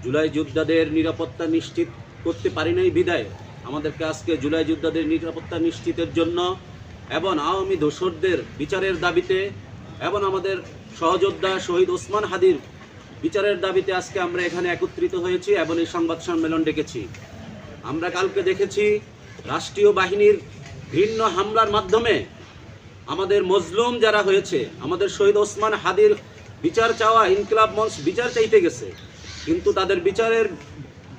জুলাই যোদ্ধাদের নিরাপত্তা নিশ্চিত করতে পারি নাই বিদায় আমাদেরকে আজকে জুলাই যোদ্ধাদের নিরাপত্তা নিশ্চিতের জন্য এবং আওয়ামী দোসরদের বিচারের দাবিতে এবং আমাদের সহযোদ্ধা শহীদ ওসমান হাদির বিচারের দাবিতে আজকে আমরা এখানে একত্রিত হয়েছি এবং এই সংবাদ সম্মেলন ডেকেছি। আমরা কালকে দেখেছি রাষ্ট্রীয় বাহিনীর ঘৃণ্য হামলার মাধ্যমে আমাদের মজলুম যারা হয়েছে, আমাদের শহীদ ওসমান হাদির বিচার চাওয়া ইনকিলাব মঞ্চ বিচার চাইতে গেছে, কিন্তু তাদের বিচারের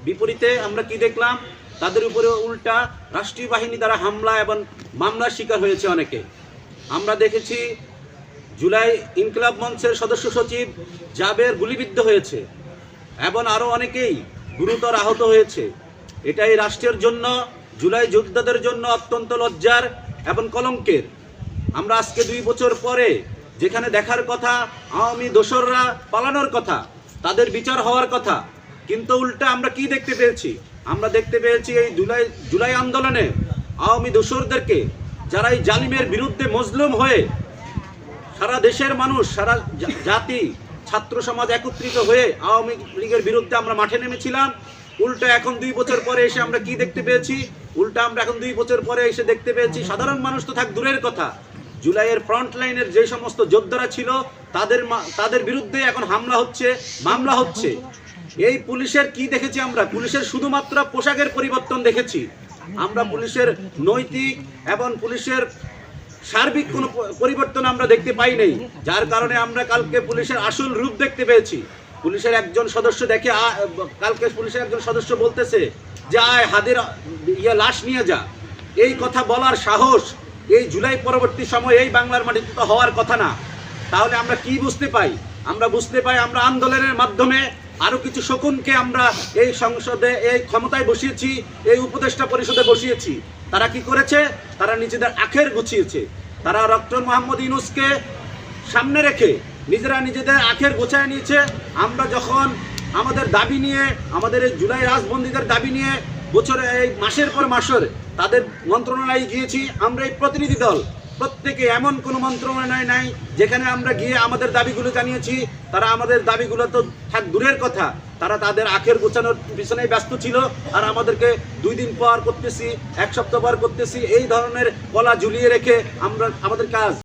বিপরীতে আমরা কি দেখলাম? তাদের উপরে উল্টা রাষ্ট্রীয় বাহিনী দ্বারা হামলা এবং মামলার শিকার হয়েছে অনেকে। আমরা দেখেছি জুলাই ইনকিলাব মঞ্চের সদস্য সচিব জাবের গুলিবিদ্ধ হয়েছে এবং আরও অনেকেই গুরুতর আহত হয়েছে। এটাই রাষ্ট্রের জন্য, জুলাই যোদ্ধাদের জন্য অত্যন্ত লজ্জার এবং কলঙ্কের। আমরা আজকে 2 বছর পরে যেখানে দেখার কথা আওয়ামী দোসররা পালানোর কথা, তাদের বিচার হওয়ার কথা, কিন্তু উল্টা আমরা কি দেখতে পেয়েছি? আমরা দেখতে পেয়েছি এই জুলাই আন্দোলনে আওয়ামী দোসরদেরকে, যারা এই জালিমের বিরুদ্ধে মজলুম হয়ে সারা দেশের মানুষ, সারা জাতি, ছাত্র সমাজ একত্রিত হয়ে আওয়ামী লীগের বিরুদ্ধে আমরা মাঠে নেমেছিলাম। উল্টা এখন 2 বছর পরে এসে আমরা কি দেখতে পেয়েছি? উল্টা আমরা এখন 2 বছর পরে এসে দেখতে পেয়েছি সাধারণ মানুষ তো থাক দূরের কথা, জুলাইয়ের ফ্রন্ট লাইনের যে সমস্ত যোদ্ধারা ছিল তাদের বিরুদ্ধে এখন হামলা হচ্ছে, মামলা হচ্ছে। এই পুলিশের কি দেখেছি আমরা? পুলিশের শুধুমাত্র পোশাকের পরিবর্তন দেখেছি। আমরা পুলিশের নৈতিক এবং পুলিশের সার্বিক কোনো পরিবর্তন আমরা দেখতে পাই নাই, যার কারণে আমরা কালকে পুলিশের আসল রূপ দেখতে পেয়েছি। পুলিশের একজন সদস্য কালকে পুলিশের একজন সদস্য বলতেছে যে আয় হাদির লাশ নিয়ে যা। এই কথা বলার সাহস এই জুলাই পরবর্তী সময় এই বাংলার মাটিতে তো হওয়ার কথা না। তাহলে আমরা কি বুঝতে পাই? আমরা বুঝতে পাই আমরা আন্দোলনের মাধ্যমে আরও কিছু শকুনকে আমরা এই সংসদে, এই ক্ষমতায় বসিয়েছি, এই উপদেষ্টা পরিষদে বসিয়েছি। তারা কি করেছে? তারা নিজেদের আখের গুছিয়েছে। তারা ডক্টর মোহাম্মদ ইউনূসকে সামনে রেখে নিজেরা নিজেদের আখের গোছায় নিয়েছে। আমরা যখন আমাদের দাবি নিয়ে, আমাদের এই জুলাই রাজবন্দীদের দাবি নিয়ে বছরে এই মাসের পর মাসের তাদের মন্ত্রণালয়ে গিয়েছি, আমরা এই প্রতিনিধি দল প্রত্যেকে এমন কোনো মন্ত্রণালয় নাই যেখানে আমরা গিয়ে আমাদের দাবিগুলো জানিয়েছি। তারা আমাদের দাবিগুলো তো থাক দূরের কথা, তারা তাদের আখের গোছানোর পিছনেই ব্যস্ত ছিল। আর আমাদেরকে 2 দিন পর করতেছি, 1 সপ্তাহ পর করতেছি, এই ধরনের গলা ঝুলিয়ে রেখে আমাদের কাজ।